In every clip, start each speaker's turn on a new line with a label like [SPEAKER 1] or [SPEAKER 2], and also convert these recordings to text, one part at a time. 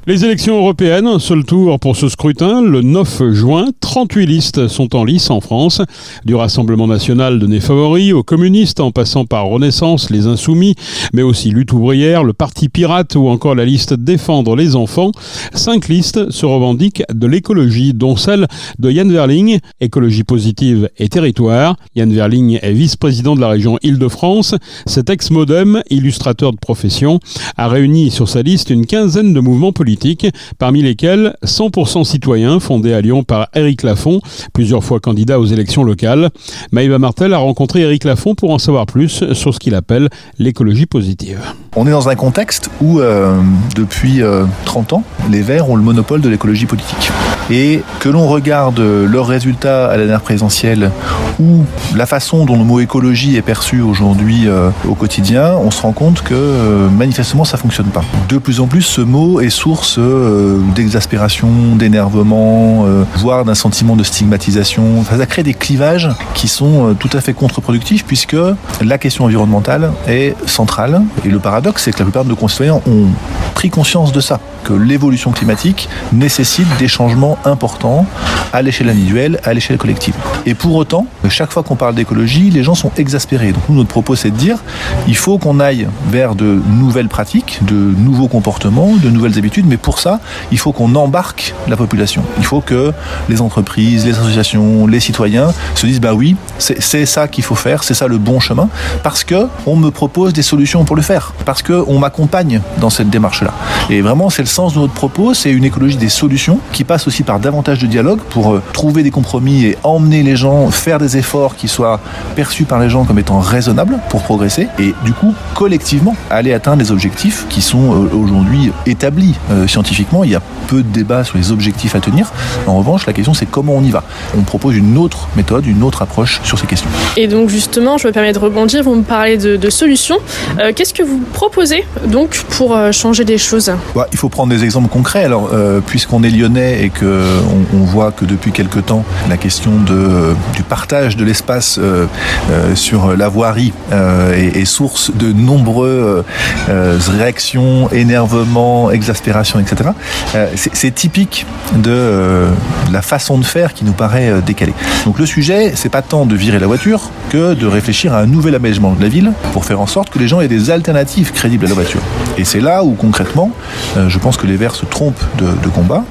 [SPEAKER 1] Les élections européennes, seul tour pour ce scrutin, le 9 juin, 38 listes sont en lice en France. Du Rassemblement national de Né Favoris aux communistes, en passant par Renaissance, les Insoumis, mais aussi Lutte ouvrière, le Parti pirate ou encore la liste Défendre les enfants. 5 listes se revendiquent de l'écologie, dont celle de Yann Verling, écologie positive et territoire. Yann Verling est vice-président de la région Île-de-France. Cet ex-modem, illustrateur de profession, a réuni sur sa liste une quinzaine de mouvements politiques, parmi lesquels 100% citoyens, fondé à Lyon par Éric Lafont, plusieurs fois candidat aux élections locales. Maëva Martel a rencontré Éric Lafont pour en savoir plus sur ce qu'il appelle l'écologie positive.
[SPEAKER 2] On est dans un contexte où, depuis 30 ans, les Verts ont le monopole de l'écologie politique. Et que l'on regarde leurs résultats à la dernière présidentielle ou la façon dont le mot écologie est perçu aujourd'hui au quotidien, on se rend compte que manifestement ça ne fonctionne pas. De plus en plus, ce mot est source d'exaspération, d'énervement, voire d'un sentiment de stigmatisation. Ça crée des clivages qui sont tout à fait contre-productifs puisque la question environnementale est centrale. Et le paradoxe, c'est que la plupart de nos concitoyens ont pris conscience de ça, que l'évolution climatique nécessite des changements importants à l'échelle individuelle, à l'échelle collective. Et pour autant, chaque fois qu'on parle d'écologie, les gens sont exaspérés. Donc nous, notre propos, c'est de dire il faut qu'on aille vers de nouvelles pratiques, de nouveaux comportements, de nouvelles habitudes, mais pour ça, il faut qu'on embarque la population. Il faut que les entreprises, les associations, les citoyens se disent bah oui, c'est ça qu'il faut faire, c'est ça le bon chemin, parce que on me propose des solutions pour le faire, parce que on m'accompagne dans cette démarche-là. Et vraiment, c'est le sens de notre propos, c'est une écologie des solutions qui passe aussi par davantage de dialogue pour trouver des compromis et emmener les gens, faire des efforts qui soient perçus par les gens comme étant raisonnables pour progresser et du coup, collectivement, aller atteindre les objectifs qui sont aujourd'hui établis scientifiquement. Il y a peu de débats sur les objectifs à tenir. En revanche, la question, c'est comment on y va. On propose une autre méthode, une autre approche sur ces questions.
[SPEAKER 3] Et donc justement, je me permets de rebondir, vous me parlez de solutions. Qu'est-ce que vous proposez donc pour changer les choses ?
[SPEAKER 2] Il faut prendre des exemples concrets. Alors, puisqu'on est lyonnais et qu'on voit que depuis quelque temps, la question du partage de l'espace sur la voirie est source de nombreuses réactions, énervements, exaspération, etc. C'est typique de la façon de faire qui nous paraît décalée. Donc le sujet, c'est pas tant de virer la voiture que de réfléchir à un nouvel aménagement de la ville pour faire en sorte que les gens aient des alternatives crédibles à la voiture. Et c'est là où concrètement, je pense que les Verts se trompent de combat.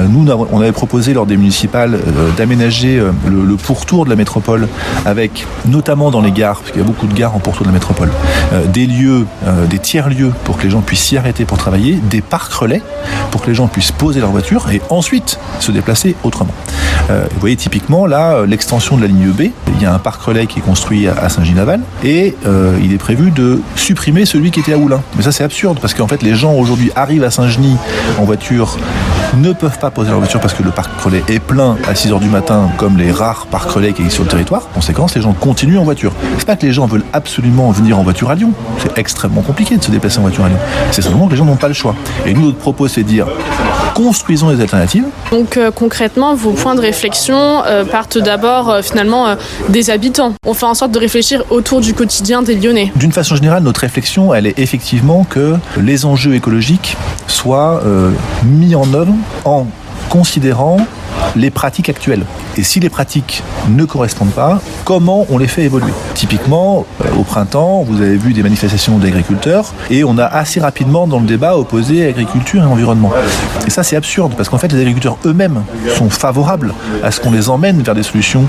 [SPEAKER 2] Nous, on avait proposé lors des municipales d'aménager le pourtour de la métropole avec, notamment dans les gares, parce qu'il y a beaucoup de gares en pourtour de la métropole, des lieux, des tiers-lieux pour que les gens puissent s'y arrêter pour travailler, des parcs relais pour que les gens puissent poser leur voiture et ensuite se déplacer autrement. Vous voyez typiquement là l'extension de la ligne B, il y a un parc relais qui est construit à Saint-Gilles-Laval et il est prévu de supprimer celui qui était à Oulin. Mais ça c'est absurde parce qu'en fait les gens aujourd'hui arrivent à Saint-Genis en voiture, ne peuvent pas poser leur voiture parce que le parc relais est plein à 6h du matin comme les rares parcs relais qui existent sur le territoire. En conséquence, les gens continuent en voiture. C'est pas que les gens veulent absolument venir en voiture à Lyon. C'est extrêmement compliqué de se déplacer en voiture à Lyon. C'est simplement que les gens n'ont pas le choix. Et nous, notre propos, c'est de dire construisons des alternatives.
[SPEAKER 3] Donc concrètement, vos points de réflexion partent d'abord finalement des habitants. On fait en sorte de réfléchir autour du quotidien des Lyonnais.
[SPEAKER 2] D'une façon générale, notre réflexion, elle est effectivement que les enjeux écologiques soient mis en œuvre en considérant les pratiques actuelles. Et si les pratiques ne correspondent pas, comment on les fait évoluer ? Typiquement, au printemps, vous avez vu des manifestations d'agriculteurs et on a assez rapidement dans le débat opposé agriculture et environnement. Et ça, c'est absurde parce qu'en fait, les agriculteurs eux-mêmes sont favorables à ce qu'on les emmène vers des solutions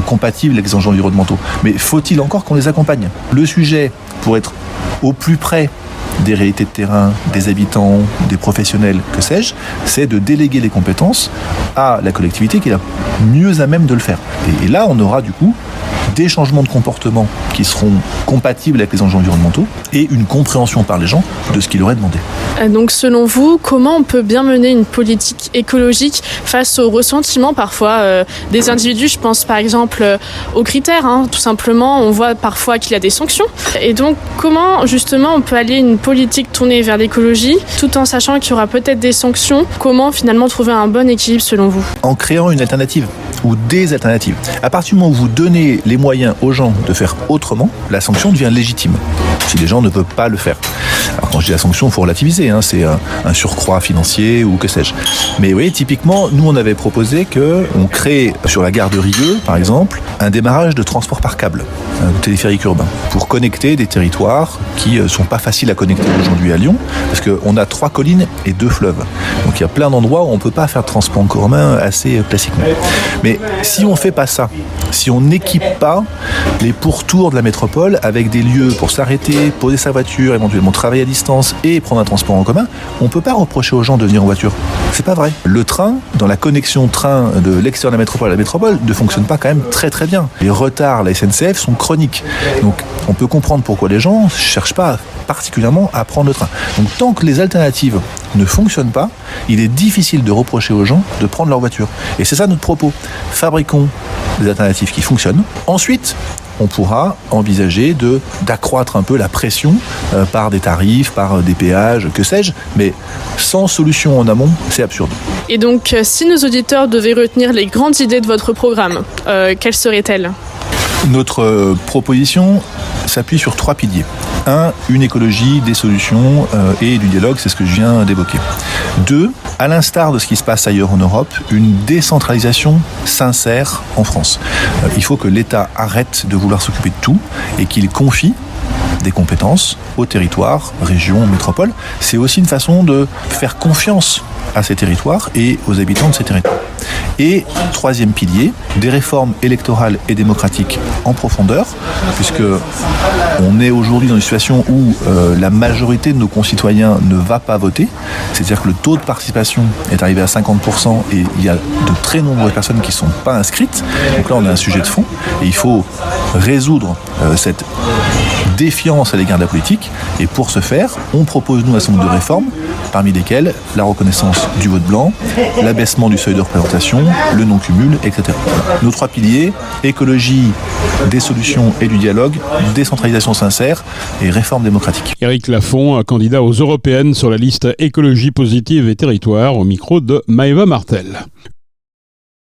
[SPEAKER 2] compatibles avec les enjeux environnementaux. Mais faut-il encore qu'on les accompagne ? Le sujet, pour être au plus près des réalités de terrain, des habitants, des professionnels, que sais-je, c'est de déléguer les compétences à la collectivité qui est la mieux à même de le faire. Et là, on aura du coup des changements de comportement qui seront compatibles avec les enjeux environnementaux et une compréhension par les gens de ce qu'ils leur est demandé.
[SPEAKER 3] Donc selon vous, comment on peut bien mener une politique écologique face au ressentiment parfois des individus ? Je pense par exemple aux critères, tout simplement. On voit parfois qu'il y a des sanctions. Et donc comment justement on peut allier une politique tournée vers l'écologie, tout en sachant qu'il y aura peut-être des sanctions. Comment finalement trouver un bon équilibre selon vous ?
[SPEAKER 2] En créant une alternative ou des alternatives. À partir du moment où vous donnez les moyens aux gens de faire autrement, la sanction devient légitime. Si les gens ne peuvent pas le faire. Alors quand je dis la sanction, il faut relativiser, c'est un surcroît financier ou que sais-je. Mais vous voyez, typiquement, nous on avait proposé qu'on crée sur la gare de Rieux, par exemple, un démarrage de transport par câble, un téléphérique urbain, pour connecter des territoires qui ne sont pas faciles à connecter aujourd'hui à Lyon, parce qu'on a 3 collines et 2 fleuves. Donc il y a plein d'endroits où on ne peut pas faire de transport en commun assez classiquement. Mais si on ne fait pas ça, si on n'équipe pas les pourtours de la métropole avec des lieux pour s'arrêter, poser sa voiture, éventuellement travailler à distance et prendre un transport en commun, on ne peut pas reprocher aux gens de venir en voiture. C'est pas vrai. Le train, dans la connexion train de l'extérieur de la métropole à la métropole, ne fonctionne pas quand même très très bien. Les retards à la SNCF sont chroniques. Donc on peut comprendre pourquoi les gens ne cherchent pas particulièrement à prendre le train. Donc tant que les alternatives ne fonctionnent pas, il est difficile de reprocher aux gens de prendre leur voiture. Et c'est ça notre propos. Fabriquons des alternatives qui fonctionnent. Ensuite, on pourra envisager d'accroître un peu la pression par des tarifs, par des péages, que sais-je, mais sans solution en amont, c'est absurde.
[SPEAKER 3] Et donc, si nos auditeurs devaient retenir les grandes idées de votre programme, quelles seraient-elles ?
[SPEAKER 2] Notre proposition s'appuie sur 3 piliers. 1, une écologie, des solutions et du dialogue, c'est ce que je viens d'évoquer. 2, à l'instar de ce qui se passe ailleurs en Europe, une décentralisation sincère en France. Il faut que l'État arrête de vouloir s'occuper de tout et qu'il confie des compétences aux territoires, régions, métropoles. C'est aussi une façon de faire confiance à ces territoires et aux habitants de ces territoires. Et 3e pilier, des réformes électorales et démocratiques en profondeur, puisque on est aujourd'hui dans une situation où la majorité de nos concitoyens ne va pas voter, c'est-à-dire que le taux de participation est arrivé à 50% et il y a de très nombreuses personnes qui ne sont pas inscrites. Donc là, on a un sujet de fond et il faut résoudre cette défiance à l'égard de la politique. Et pour ce faire, on propose, nous, un certain nombre de réformes, parmi lesquelles la reconnaissance du vote blanc, l'abaissement du seuil de représentation, le non-cumul, etc. Voilà. Nos 3 piliers, écologie, des solutions et du dialogue, décentralisation sincère et réforme démocratique.
[SPEAKER 1] Éric Lafont, candidat aux européennes sur la liste écologie positive et territoire, au micro de Maëva Martel.